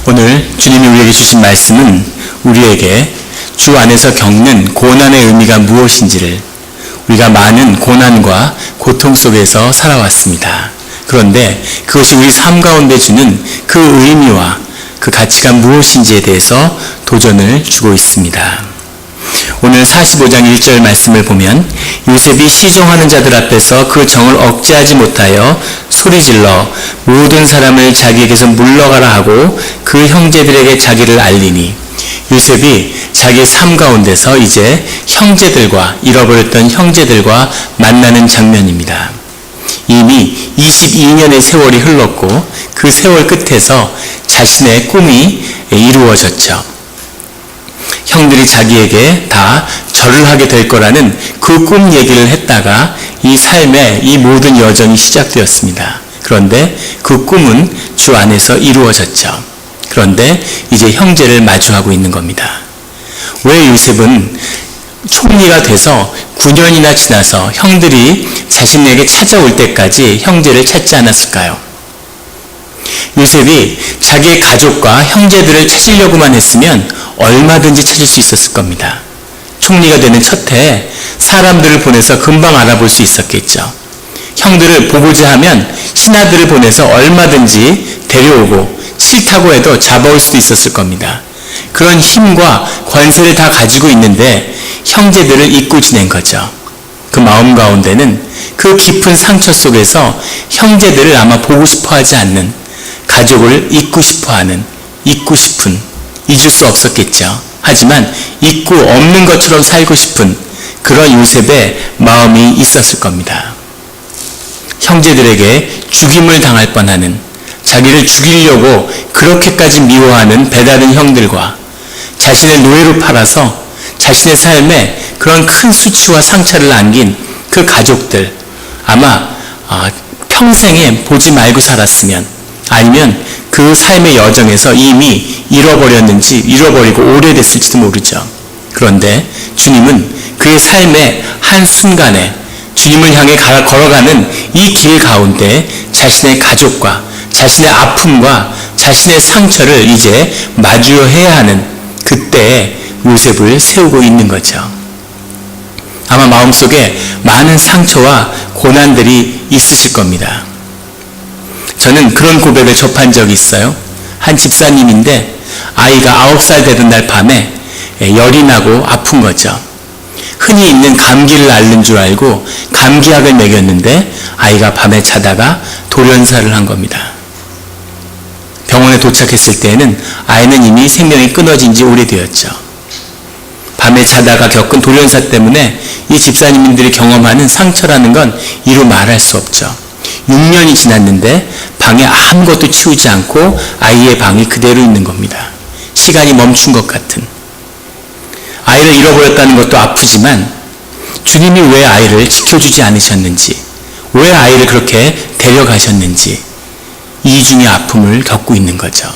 오늘 주님이 우리에게 주신 말씀은 우리에게 주 안에서 겪는 고난의 의미가 무엇인지를, 우리가 많은 고난과 고통 속에서 살아왔습니다. 그런데 그것이 우리 삶 가운데 주는 그 의미와 그 가치가 무엇인지에 대해서 도전을 주고 있습니다. 오늘 45장 1절 말씀을 보면 요셉이 시종하는 자들 앞에서 그 정을 억제하지 못하여 소리질러 모든 사람을 자기에게서 물러가라 하고 그 형제들에게 자기를 알리니, 요셉이 자기 삶 가운데서 이제 형제들과, 잃어버렸던 형제들과 만나는 장면입니다. 이미 22년의 세월이 흘렀고 그 세월 끝에서 자신의 꿈이 이루어졌죠. 형들이 자기에게 다 절을 하게 될 거라는 그 꿈 얘기를 했다가 이 삶의 이 모든 여정이 시작되었습니다. 그런데 그 꿈은 주 안에서 이루어졌죠. 그런데 이제 형제를 마주하고 있는 겁니다. 왜 요셉은 총리가 돼서 9년이나 지나서 형들이 자신에게 찾아올 때까지 형제를 찾지 않았을까요? 요셉이 자기의 가족과 형제들을 찾으려고만 했으면 얼마든지 찾을 수 있었을 겁니다. 총리가 되는 첫 해에 사람들을 보내서 금방 알아볼 수 있었겠죠. 형들을 보고자 하면 신하들을 보내서 얼마든지 데려오고 싫다고 해도 잡아올 수도 있었을 겁니다. 그런 힘과 권세를 다 가지고 있는데 형제들을 잊고 지낸 거죠. 그 마음 가운데는 그 깊은 상처 속에서 형제들을 아마 보고 싶어 하지 않는, 가족을 잊고 싶어 하는, 잊고 싶은, 잊을 수 없었겠죠. 하지만 잊고 없는 것처럼 살고 싶은 그런 요셉의 마음이 있었을 겁니다. 형제들에게 죽임을 당할 뻔하는, 자기를 죽이려고 그렇게까지 미워하는 배다른 형들과 자신을 노예로 팔아서 자신의 삶에 그런 큰 수치와 상처를 남긴 그 가족들, 아마 평생에 보지 말고 살았으면, 아니면 그 삶의 여정에서 이미 잃어버리고 오래됐을지도 모르죠. 그런데 주님은 그의 삶의 한순간에 주님을 향해 걸어가는 이 길 가운데 자신의 가족과 자신의 아픔과 자신의 상처를 이제 마주해야 하는 그때에 요셉을 세우고 있는 거죠. 아마 마음속에 많은 상처와 고난들이 있으실 겁니다. 저는 그런 고백을 접한 적이 있어요. 한 집사님인데 아이가 9살 되던 날 밤에 열이 나고 아픈 거죠. 흔히 있는 감기를 앓는 줄 알고 감기약을 먹였는데 아이가 밤에 자다가 돌연사를 한 겁니다. 병원에 도착했을 때에는 아이는 이미 생명이 끊어진 지 오래되었죠. 밤에 자다가 겪은 돌연사 때문에 이 집사님들이 경험하는 상처라는 건 이루 말할 수 없죠. 6년이 지났는데 방에 아무것도 치우지 않고 아이의 방이 그대로 있는 겁니다. 시간이 멈춘 것 같은. 아이를 잃어버렸다는 것도 아프지만 주님이 왜 아이를 지켜주지 않으셨는지, 왜 아이를 그렇게 데려가셨는지 이중의 아픔을 겪고 있는 거죠.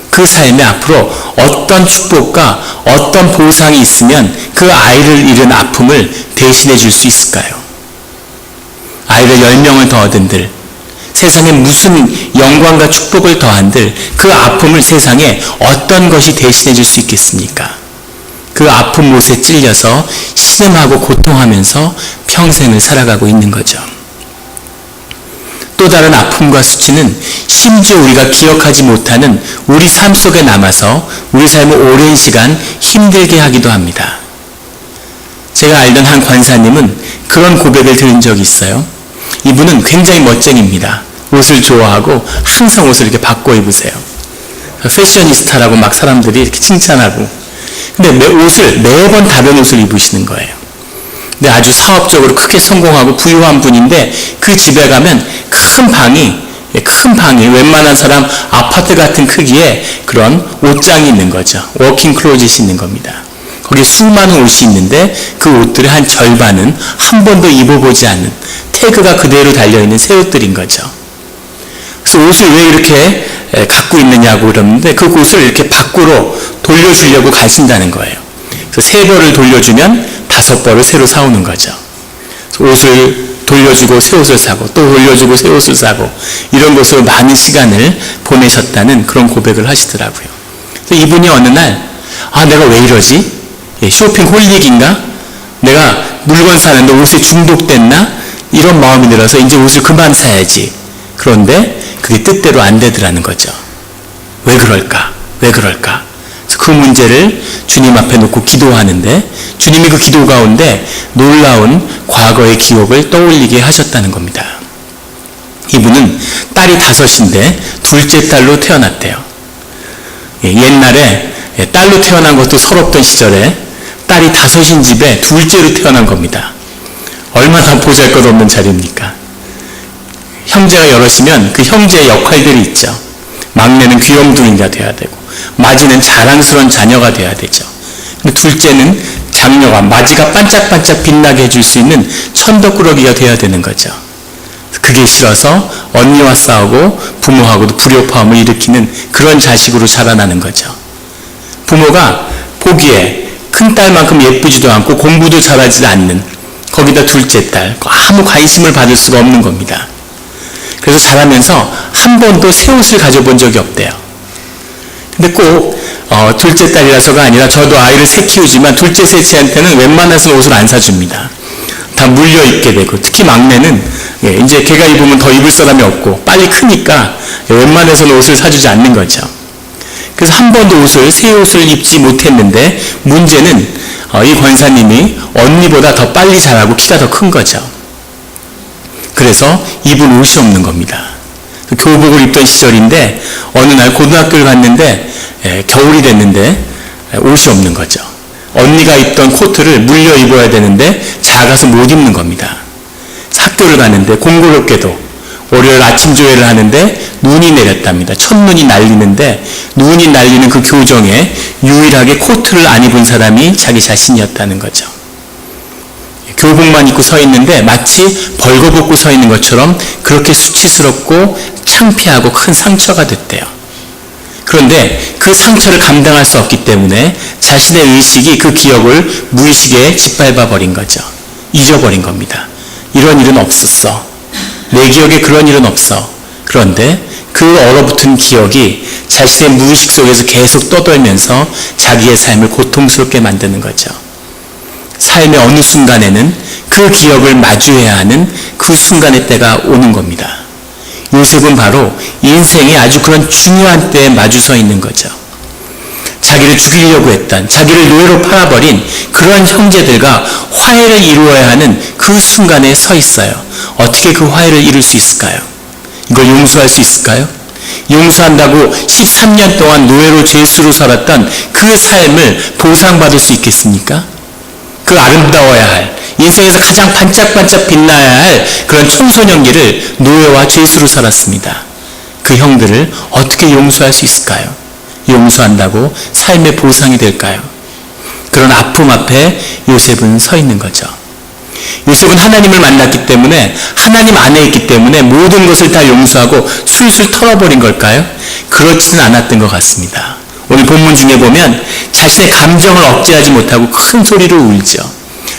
그 삶에 앞으로 어떤 축복과 어떤 보상이 있으면 그 아이를 잃은 아픔을 대신해 줄 수 있을까요? 아이를 10명을 더 얻은들, 세상에 무슨 영광과 축복을 더한들 그 아픔을 세상에 어떤 것이 대신해 줄 수 있겠습니까? 그 아픈 못에 찔려서 신음하고 고통하면서 평생을 살아가고 있는 거죠. 또 다른 아픔과 수치는 심지어 우리가 기억하지 못하는 우리 삶 속에 남아서 우리 삶을 오랜 시간 힘들게 하기도 합니다. 제가 알던 한 권사님은 그런 고백을 들은 적이 있어요. 이분은 굉장히 멋쟁입니다. 옷을 좋아하고 항상 옷을 이렇게 바꿔 입으세요. 패셔니스타라고 막 사람들이 이렇게 칭찬하고, 근데 매번 다른 옷을 입으시는 거예요. 근데 아주 사업적으로 크게 성공하고 부유한 분인데 그 집에 가면 큰 방이 웬만한 사람 아파트 같은 크기의 그런 옷장이 있는 거죠. 워킹 클로짓이 있는 겁니다. 거기에 수많은 옷이 있는데 그 옷들의 한 절반은 한 번도 입어보지 않은 태그가 그대로 달려있는 새 옷들인 거죠. 그래서 옷을 왜 이렇게 갖고 있느냐고 그러는데 그 옷을 이렇게 밖으로 돌려주려고 가신다는 거예요. 그래서 3벌을 돌려주면 5벌을 새로 사오는 거죠. 그래서 옷을 돌려주고 새 옷을 사고 또 돌려주고 새 옷을 사고 이런 것으로 많은 시간을 보내셨다는 그런 고백을 하시더라고요. 그래서 이분이 어느 날 내가 왜 이러지? 쇼핑 홀릭인가? 내가 물건 사는데 옷에 중독됐나? 이런 마음이 들어서 이제 옷을 그만 사야지. 그런데 그게 뜻대로 안 되더라는 거죠. 왜 그럴까? 왜 그럴까? 그래서 그 문제를 주님 앞에 놓고 기도하는데 주님이 그 기도 가운데 놀라운 과거의 기억을 떠올리게 하셨다는 겁니다. 이분은 딸이 5인데 둘째 딸로 태어났대요. 옛날에 딸로 태어난 것도 서럽던 시절에 딸이 5인 집에 둘째로 태어난 겁니다. 얼마나 보잘것없는 자리입니까? 형제가 여럿이면 그 형제의 역할들이 있죠. 막내는 귀염둥이가 돼야 되고 마지는 자랑스러운 자녀가 돼야 되죠. 근데 둘째는 장녀가 마지가 반짝반짝 빛나게 해줄 수 있는 천덕꾸러기가 돼야 되는 거죠. 그게 싫어서 언니와 싸우고 부모하고도 불협화음을 일으키는 그런 자식으로 자라나는 거죠. 부모가 보기에 큰 딸만큼 예쁘지도 않고 공부도 잘하지 않는 거기다 둘째 딸 아무 관심을 받을 수가 없는 겁니다. 그래서 자라면서 한 번도 새 옷을 가져본 적이 없대요. 근데 꼭 둘째 딸이라서가 아니라 저도 아이를 새 키우지만 둘째 셋째한테는 웬만해서는 옷을 안 사줍니다. 다 물려 입게 되고 특히 막내는 이제 걔가 입으면 더 입을 사람이 없고 빨리 크니까 웬만해서는 옷을 사주지 않는 거죠. 그래서 한 번도 새 옷을 입지 못했는데 문제는 이 권사님이 언니보다 더 빨리 자라고 키가 더 큰 거죠. 그래서 입을 옷이 없는 겁니다. 교복을 입던 시절인데 어느 날 고등학교를 갔는데 겨울이 됐는데 옷이 없는 거죠. 언니가 입던 코트를 물려 입어야 되는데 작아서 못 입는 겁니다. 학교를 가는데 공교롭게도 월요일 아침 조회를 하는데 눈이 내렸답니다. 첫눈이 날리는데 눈이 날리는 그 교정에 유일하게 코트를 안 입은 사람이 자기 자신이었다는 거죠. 교복만 입고 서 있는데 마치 벌거벗고 서 있는 것처럼 그렇게 수치스럽고 창피하고 큰 상처가 됐대요. 그런데 그 상처를 감당할 수 없기 때문에 자신의 의식이 그 기억을 무의식에 짓밟아 버린 거죠. 잊어버린 겁니다. 이런 일은 없었어. 내 기억에 그런 일은 없어. 그런데 그 얼어붙은 기억이 자신의 무의식 속에서 계속 떠돌면서 자기의 삶을 고통스럽게 만드는 거죠. 삶의 어느 순간에는 그 기억을 마주해야 하는 그 순간의 때가 오는 겁니다. 요셉은 바로 인생의 아주 그런 중요한 때에 마주 서 있는 거죠. 자기를 죽이려고 했던, 자기를 노예로 팔아버린 그런 형제들과 화해를 이루어야 하는 그 순간에 서 있어요. 어떻게 그 화해를 이룰 수 있을까요? 이걸 용서할 수 있을까요? 용서한다고 13년 동안 노예로 죄수로 살았던 그 삶을 보상받을 수 있겠습니까? 그 아름다워야 할, 인생에서 가장 반짝반짝 빛나야 할 그런 청소년기를 노예와 죄수로 살았습니다. 그 형들을 어떻게 용서할 수 있을까요? 용서한다고 삶의 보상이 될까요? 그런 아픔 앞에 요셉은 서 있는 거죠. 요셉은 하나님을 만났기 때문에 하나님 안에 있기 때문에 모든 것을 다 용서하고 술술 털어버린 걸까요? 그렇지는 않았던 것 같습니다. 오늘 본문 중에 보면 자신의 감정을 억제하지 못하고 큰 소리로 울죠.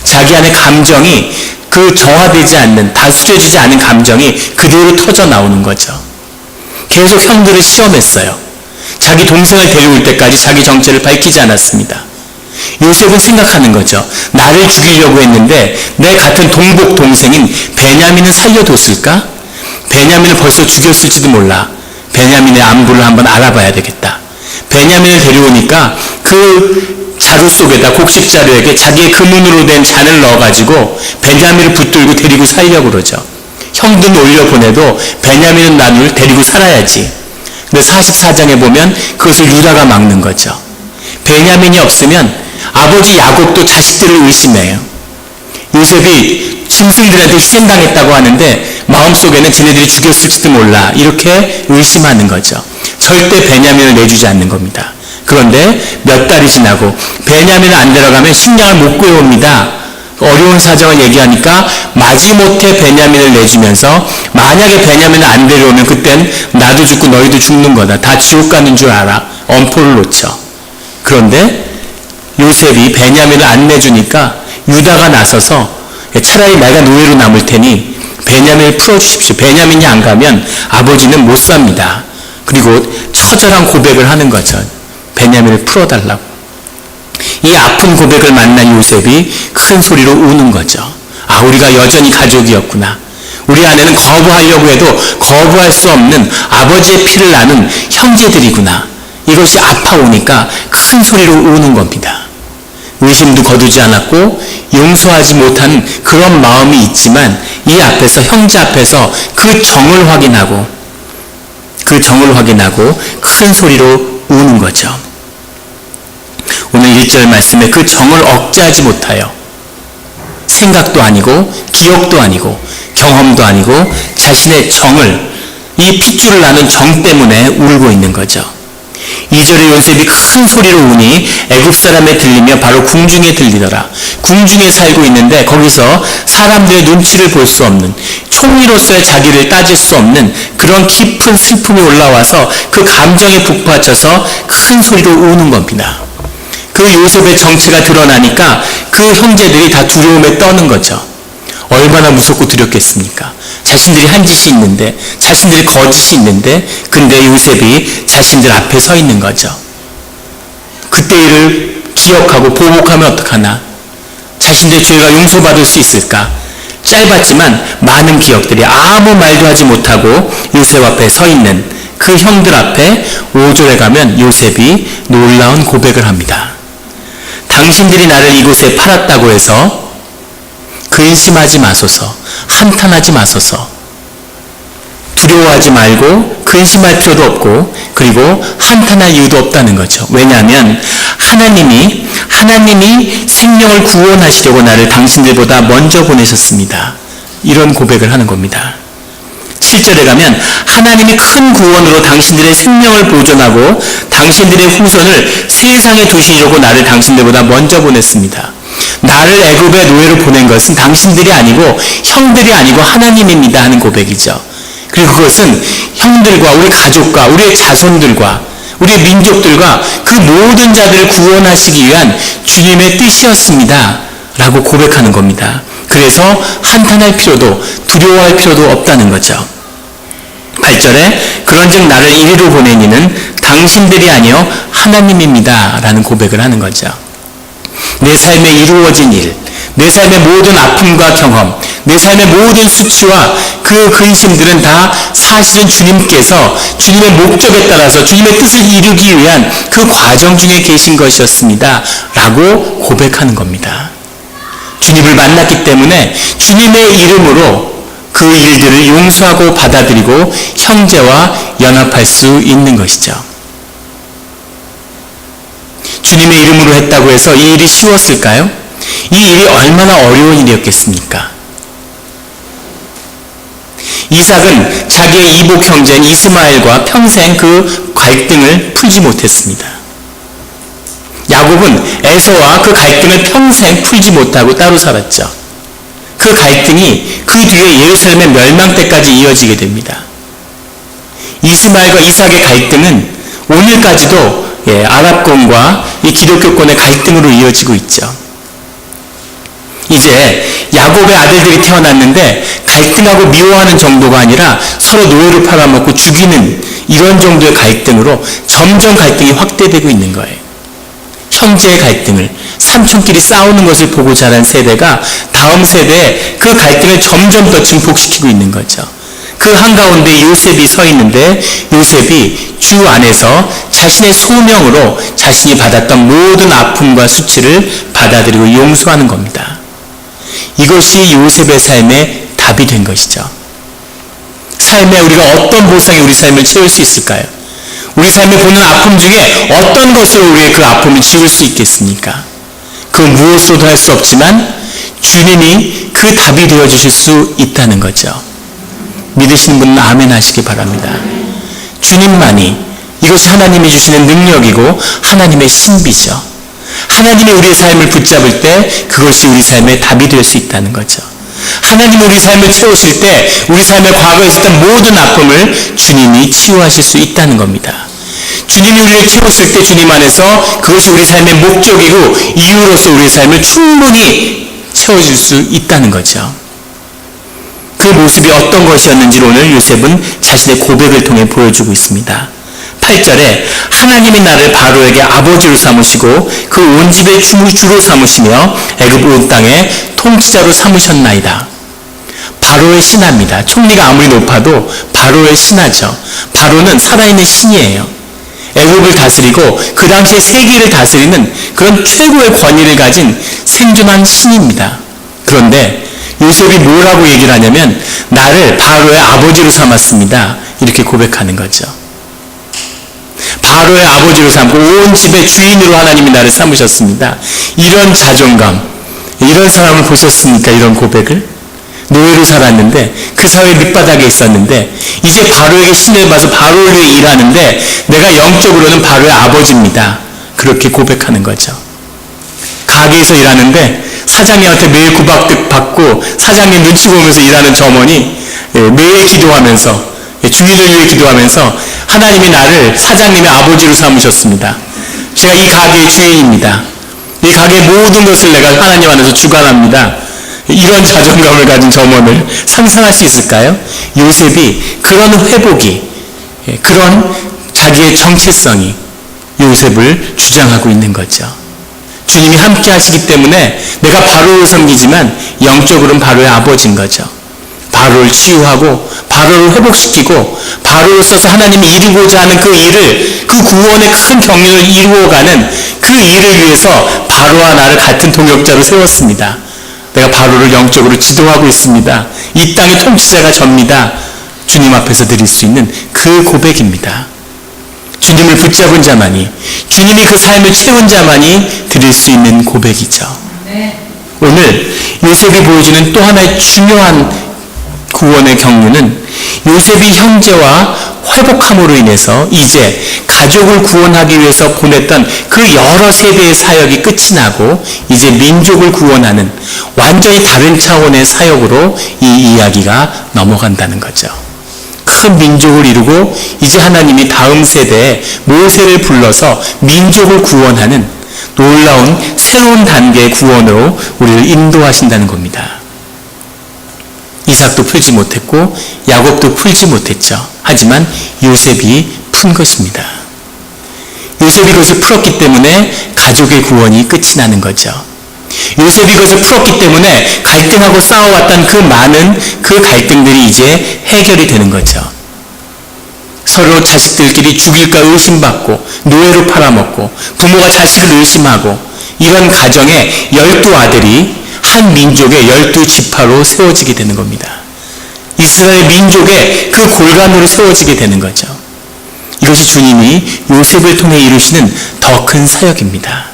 자기 안에 감정이 그 정화되지 않는, 다스려지지 않은 감정이 그대로 터져 나오는 거죠. 계속 형들을 시험했어요. 자기 동생을 데려올 때까지 자기 정체를 밝히지 않았습니다. 요셉은 생각하는 거죠. 나를 죽이려고 했는데 내 같은 동복 동생인 베냐민을 살려뒀을까? 베냐민을 벌써 죽였을지도 몰라. 베냐민의 안부를 한번 알아봐야 되겠다. 베냐민을 데려오니까 그 자루 속에다 곡식 자루에게 자기의 금은으로 된 잔을 넣어가지고 베냐민을 붙들고 데리고 살려고 그러죠. 형들 올려보내도 베냐민은 나를 데리고 살아야지. 근데 44장에 보면 그것을 유다가 막는 거죠. 베냐민이 없으면 아버지 야곱도 자식들을 의심해요. 요셉이 짐승들한테 희생당했다고 하는데 마음속에는 지네들이 죽였을지도 몰라 이렇게 의심하는 거죠. 절대 베냐민을 내주지 않는 겁니다. 그런데 몇 달이 지나고 베냐민을 안 데려가면 식량을 못 구해옵니다. 어려운 사정을 얘기하니까 마지못해 베냐민을 내주면서 만약에 베냐민을 안 데려오면 그땐 나도 죽고 너희도 죽는 거다. 다 지옥 가는 줄 알아. 엄포를 놓죠. 그런데 요셉이 베냐민을 안 내주니까 유다가 나서서 차라리 내가 노예로 남을 테니 베냐민을 풀어주십시오. 베냐민이 안 가면 아버지는 못 삽니다. 그리고 처절한 고백을 하는 거죠. 베냐민을 풀어달라고. 이 아픈 고백을 만난 요셉이 큰 소리로 우는 거죠. 아, 우리가 여전히 가족이었구나. 우리 안에는 거부하려고 해도 거부할 수 없는 아버지의 피를 나는 형제들이구나. 이것이 아파오니까 큰 소리로 우는 겁니다. 의심도 거두지 않았고 용서하지 못한 그런 마음이 있지만 이 앞에서, 형제 앞에서 그 정을 확인하고 큰 소리로 우는 거죠. 오늘 1절 말씀에 그 정을 억제하지 못하여 생각도 아니고 기억도 아니고 경험도 아니고 자신의 정을, 이 핏줄을 나눈 정 때문에 울고 있는 거죠. 2절에 요셉이 큰 소리로 우니 애굽 사람에 들리며 바로 궁중에 들리더라. 궁중에 살고 있는데 거기서 사람들의 눈치를 볼 수 없는, 총리로서의 자기를 따질 수 없는 그런 깊은 슬픔이 올라와서 그 감정에 북받쳐서 큰 소리로 우는 겁니다. 그 요셉의 정체가 드러나니까 그 형제들이 다 두려움에 떠는 거죠. 얼마나 무섭고 두렵겠습니까? 자신들이 한 짓이 있는데, 자신들이 거짓이 있는데, 근데 요셉이 자신들 앞에 서 있는 거죠. 그때 일을 기억하고 보복하면 어떡하나? 자신들의 죄가 용서받을 수 있을까? 짧았지만 많은 기억들이 아무 말도 하지 못하고 요셉 앞에 서 있는 그 형들 앞에 5절에 가면 요셉이 놀라운 고백을 합니다. 당신들이 나를 이곳에 팔았다고 해서 근심하지 마소서, 한탄하지 마소서, 두려워하지 말고 근심할 필요도 없고 그리고 한탄할 이유도 없다는 거죠. 왜냐하면 하나님이 생명을 구원하시려고 나를 당신들보다 먼저 보내셨습니다. 이런 고백을 하는 겁니다. 7절에 가면 하나님이 큰 구원으로 당신들의 생명을 보존하고 당신들의 후손을 세상에 두시려고 나를 당신들보다 먼저 보냈습니다. 나를 애굽의 노예로 보낸 것은 당신들이 아니고 형들이 아니고 하나님입니다 하는 고백이죠. 그리고 그것은 형들과 우리 가족과 우리의 자손들과 우리의 민족들과 그 모든 자들을 구원하시기 위한 주님의 뜻이었습니다 라고 고백하는 겁니다. 그래서 한탄할 필요도 두려워할 필요도 없다는 거죠. 8절에 그런즉 나를 이리로 보낸 이는 당신들이 아니요 하나님입니다 라는 고백을 하는 거죠. 내 삶에 이루어진 일, 내 삶의 모든 아픔과 경험, 내 삶의 모든 수치와 그 근심들은 다 사실은 주님께서 주님의 목적에 따라서 주님의 뜻을 이루기 위한 그 과정 중에 계신 것이었습니다 라고 고백하는 겁니다. 주님을 만났기 때문에 주님의 이름으로 그 일들을 용서하고 받아들이고 형제와 연합할 수 있는 것이죠. 주님의 이름으로 했다고 해서 이 일이 쉬웠을까요? 이 일이 얼마나 어려운 일이었겠습니까? 이삭은 자기의 이복 형제인 이스마엘과 평생 그 갈등을 풀지 못했습니다. 야곱은 에서와 그 갈등을 평생 풀지 못하고 따로 살았죠. 그 갈등이 그 뒤에 예루살렘의 멸망 때까지 이어지게 됩니다. 이스마엘과 이삭의 갈등은 오늘까지도 아랍권과 이 기독교권의 갈등으로 이어지고 있죠. 이제 야곱의 아들들이 태어났는데 갈등하고 미워하는 정도가 아니라 서로 노예로 팔아먹고 죽이는 이런 정도의 갈등으로 점점 갈등이 확대되고 있는 거예요. 형제의 갈등을, 삼촌끼리 싸우는 것을 보고 자란 세대가 다음 세대에 그 갈등을 점점 더 증폭시키고 있는 거죠. 그 한가운데 요셉이 서 있는데 요셉이 주 안에서 자신의 소명으로 자신이 받았던 모든 아픔과 수치를 받아들이고 용서하는 겁니다. 이것이 요셉의 삶의 답이 된 것이죠. 삶에 우리가 어떤 보상이 우리 삶을 채울 수 있을까요? 우리 삶에 보는 아픔 중에 어떤 것으로 우리의 그 아픔을 지울 수 있겠습니까? 그 무엇으로도 할 수 없지만 주님이 그 답이 되어주실 수 있다는 거죠. 믿으시는 분은 아멘 하시기 바랍니다. 주님만이, 이것이 하나님이 주시는 능력이고 하나님의 신비죠. 하나님이 우리의 삶을 붙잡을 때 그것이 우리 삶의 답이 될 수 있다는 거죠. 하나님이 우리 삶을 채우실 때 우리 삶의 과거에 있었던 모든 아픔을 주님이 치유하실 수 있다는 겁니다. 주님이 우리를 채우실 때 주님 안에서 그것이 우리 삶의 목적이고 이유로서 우리의 삶을 충분히 채워줄 수 있다는 거죠. 그 모습이 어떤 것이었는지를 오늘 요셉은 자신의 고백을 통해 보여주고 있습니다. 8절에 하나님이 나를 바로에게 아버지로 삼으시고 그 온 집의 주로 삼으시며 애굽 온 땅의 통치자로 삼으셨나이다. 바로의 신하입니다. 총리가 아무리 높아도 바로의 신하죠. 바로는 살아있는 신이에요. 애굽을 다스리고 그 당시에 세계를 다스리는 그런 최고의 권위를 가진 생존한 신입니다. 그런데 요셉이 뭐라고 얘기를 하냐면 나를 바로의 아버지로 삼았습니다. 이렇게 고백하는 거죠. 바로의 아버지로 삼고 온 집의 주인으로 하나님이 나를 삼으셨습니다. 이런 자존감, 이런 사람을 보셨습니까? 이런 고백을? 노예로 살았는데 그 사회 밑바닥에 있었는데 이제 바로에게 신을 봐서 바로를 위해 일하는데 내가 영적으로는 바로의 아버지입니다. 그렇게 고백하는 거죠. 가게에서 일하는데 사장님한테 매일 구박득 받고 사장님 눈치 보면서 일하는 점원이 매일 기도하면서 주인을 위해 기도하면서 하나님이 나를 사장님의 아버지로 삼으셨습니다. 제가 이 가게의 주인입니다. 이 가게의 모든 것을 내가 하나님 안에서 주관합니다. 이런 자존감을 가진 점원을 상상할 수 있을까요? 요셉이 그런 회복이, 그런 자기의 정체성이 요셉을 주장하고 있는 거죠. 주님이 함께 하시기 때문에 내가 바로를 섬기지만 영적으로는 바로의 아버지인 거죠. 바로를 치유하고 바로를 회복시키고 바로로서서 하나님이 이루고자 하는 그 일을, 그 구원의 큰 경륜을 이루어가는 그 일을 위해서 바로와 나를 같은 동역자로 세웠습니다. 내가 바로를 영적으로 지도하고 있습니다. 이 땅의 통치자가 접니다. 주님 앞에서 드릴 수 있는 그 고백입니다. 주님을 붙잡은 자만이, 주님이 그 삶을 채운 자만이 드릴 수 있는 고백이죠. 오늘 요셉이 보여주는 또 하나의 중요한 구원의 경륜은 요셉이 형제와 회복함으로 인해서 이제 가족을 구원하기 위해서 보냈던 그 여러 세대의 사역이 끝이 나고 이제 민족을 구원하는 완전히 다른 차원의 사역으로 이 이야기가 넘어간다는 거죠. 큰 민족을 이루고 이제 하나님이 다음 세대에 모세를 불러서 민족을 구원하는 놀라운 새로운 단계의 구원으로 우리를 인도하신다는 겁니다. 이삭도 풀지 못했고 야곱도 풀지 못했죠. 하지만 요셉이 푼 것입니다. 요셉이 그것을 풀었기 때문에 가족의 구원이 끝이 나는 거죠. 요셉이 그것을 풀었기 때문에 갈등하고 싸워왔던 그 많은 그 갈등들이 이제 해결이 되는 거죠. 서로 자식들끼리 죽일까 의심받고 노예로 팔아먹고 부모가 자식을 의심하고 이런 가정에 12아들이 한 민족의 12지파로 세워지게 되는 겁니다. 이스라엘 민족의 그 골간으로 세워지게 되는 거죠. 이것이 주님이 요셉을 통해 이루시는 더 큰 사역입니다.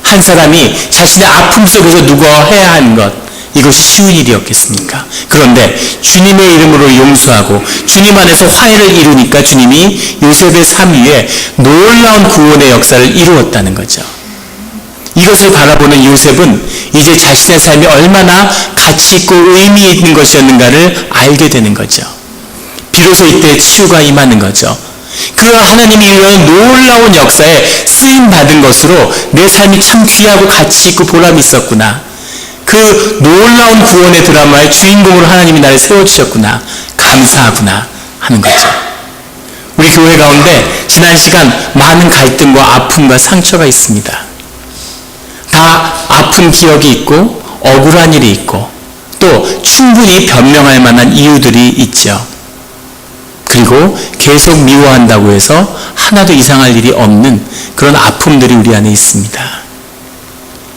한 사람이 자신의 아픔 속에서 누구해야 하는 것, 이것이 쉬운 일이었겠습니까? 그런데 주님의 이름으로 용서하고 주님 안에서 화해를 이루니까 주님이 요셉의 삶 위에 놀라운 구원의 역사를 이루었다는 거죠. 이것을 바라보는 요셉은 이제 자신의 삶이 얼마나 가치 있고 의미 있는 것이었는가를 알게 되는 거죠. 비로소 이때 치유가 임하는 거죠. 그 하나님이 이루는 놀라운 역사에 쓰임받은 것으로 내 삶이 참 귀하고 가치 있고 보람이 있었구나. 그 놀라운 구원의 드라마의 주인공으로 하나님이 나를 세워주셨구나. 감사하구나 하는 거죠. 우리 교회 가운데 지난 시간 많은 갈등과 아픔과 상처가 있습니다. 다 아픈 기억이 있고 억울한 일이 있고 또 충분히 변명할 만한 이유들이 있죠. 그리고 계속 미워한다고 해서 하나도 이상할 일이 없는 그런 아픔들이 우리 안에 있습니다.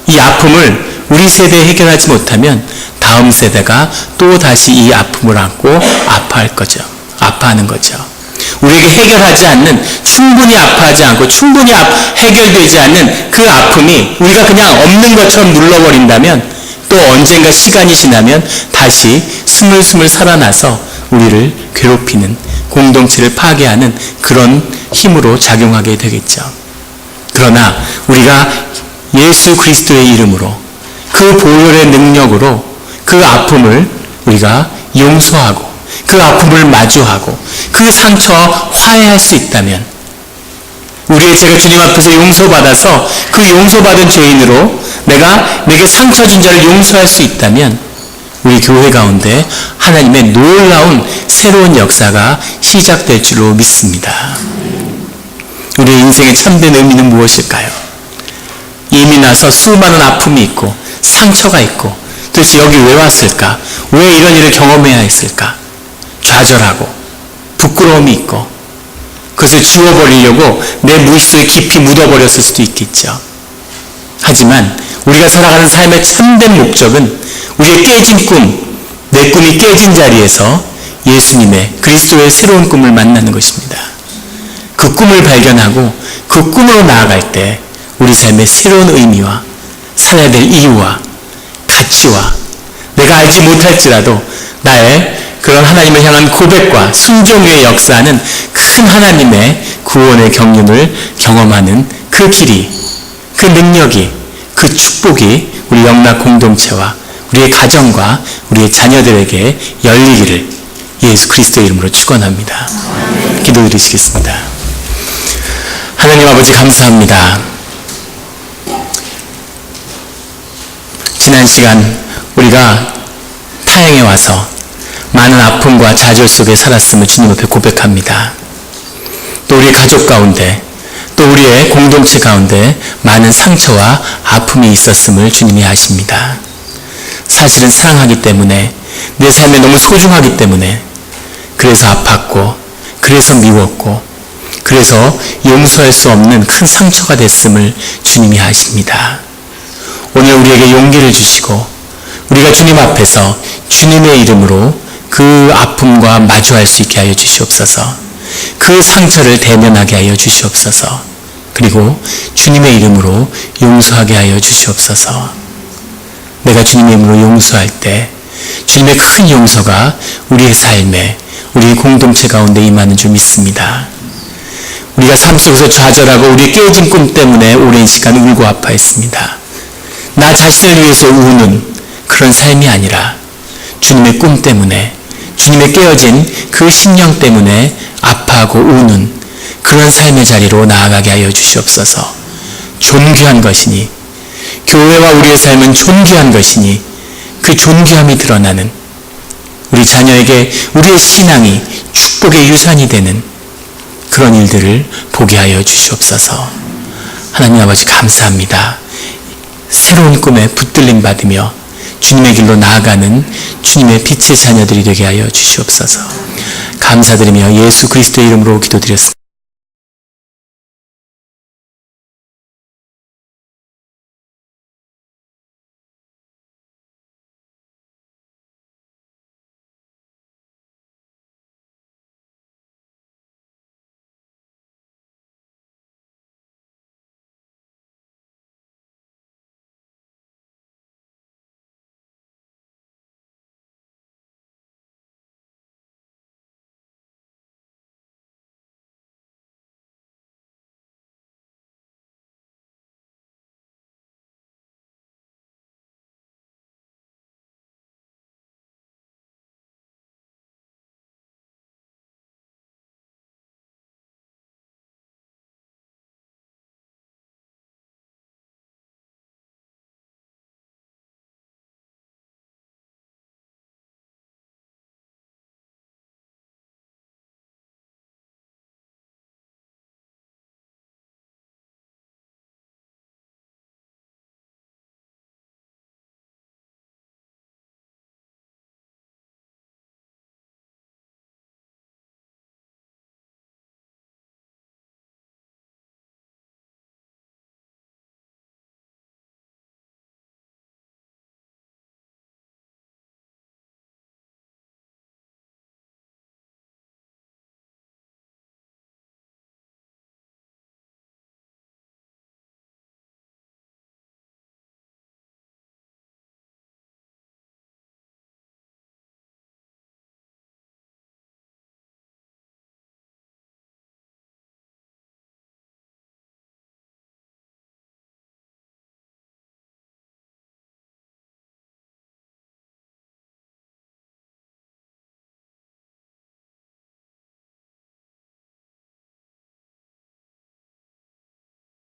이 아픔을 우리 세대에 해결하지 못하면 다음 세대가 또 다시 이 아픔을 안고 아파하는 거죠. 우리에게 해결하지 않는, 충분히 아파하지 않고 충분히 해결되지 않는 그 아픔이 우리가 그냥 없는 것처럼 눌러버린다면 또 언젠가 시간이 지나면 다시 스물스물 살아나서 우리를 괴롭히는, 공동체를 파괴하는 그런 힘으로 작용하게 되겠죠. 그러나 우리가 예수 그리스도의 이름으로 그 보혈의 능력으로 그 아픔을 우리가 용서하고 그 아픔을 마주하고 그 상처와 화해할 수 있다면, 우리의 죄가 주님 앞에서 용서받아서 그 용서받은 죄인으로 내가 내게 상처 준 자를 용서할 수 있다면 우리 교회 가운데 하나님의 놀라운 새로운 역사가 시작될 줄로 믿습니다. 우리의 인생의 참된 의미는 무엇일까요? 이미 나서 수많은 아픔이 있고 상처가 있고 도대체 여기 왜 왔을까? 왜 이런 일을 경험해야 했을까? 좌절하고 부끄러움이 있고 그것을 지워버리려고 내 무의식 속에 깊이 묻어버렸을 수도 있겠죠. 하지만 우리가 살아가는 삶의 참된 목적은 우리의 깨진 꿈, 내 꿈이 깨진 자리에서 예수님의 그리스도의 새로운 꿈을 만나는 것입니다. 그 꿈을 발견하고 그 꿈으로 나아갈 때 우리 삶의 새로운 의미와 살아야 될 이유와 가치와 내가 알지 못할지라도 나의 그런 하나님을 향한 고백과 순종 위에 역사하는 큰 하나님의 구원의 경륜을 경험하는 그 길이, 그 능력이, 그 축복이 우리 영락 공동체와 우리의 가정과 우리의 자녀들에게 열리기를 예수 그리스도의 이름으로 축원합니다. 기도드리시겠습니다. 하나님 아버지 감사합니다. 지난 시간 우리가 타향에 와서 많은 아픔과 좌절 속에 살았음을 주님 앞에 고백합니다. 또 우리 가족 가운데 또 우리의 공동체 가운데 많은 상처와 아픔이 있었음을 주님이 아십니다. 사실은 사랑하기 때문에 내 삶에 너무 소중하기 때문에 그래서 아팠고 그래서 미웠고 그래서 용서할 수 없는 큰 상처가 됐음을 주님이 아십니다. 오늘 우리에게 용기를 주시고 우리가 주님 앞에서 주님의 이름으로 그 아픔과 마주할 수 있게 하여 주시옵소서. 그 상처를 대면하게 하여 주시옵소서. 그리고 주님의 이름으로 용서하게 하여 주시옵소서. 내가 주님의 이름으로 용서할 때 주님의 큰 용서가 우리의 삶에 우리 공동체 가운데 임하는 줄 믿습니다. 우리가 삶 속에서 좌절하고 우리의 깨진 꿈 때문에 오랜 시간 울고 아파했습니다. 나 자신을 위해서 우는 그런 삶이 아니라 주님의 꿈 때문에 주님의 깨어진 그 심령 때문에 아파하고 우는 그런 삶의 자리로 나아가게 하여 주시옵소서. 존귀한 것이니 교회와 우리의 삶은 존귀한 것이니 그 존귀함이 드러나는 우리 자녀에게 우리의 신앙이 축복의 유산이 되는 그런 일들을 보게 하여 주시옵소서. 하나님 아버지 감사합니다. 새로운 꿈에 붙들림 받으며 주님의 길로 나아가는 주님의 빛의 자녀들이 되게 하여 주시옵소서. 감사드리며 예수 그리스도의 이름으로 기도드렸습니다.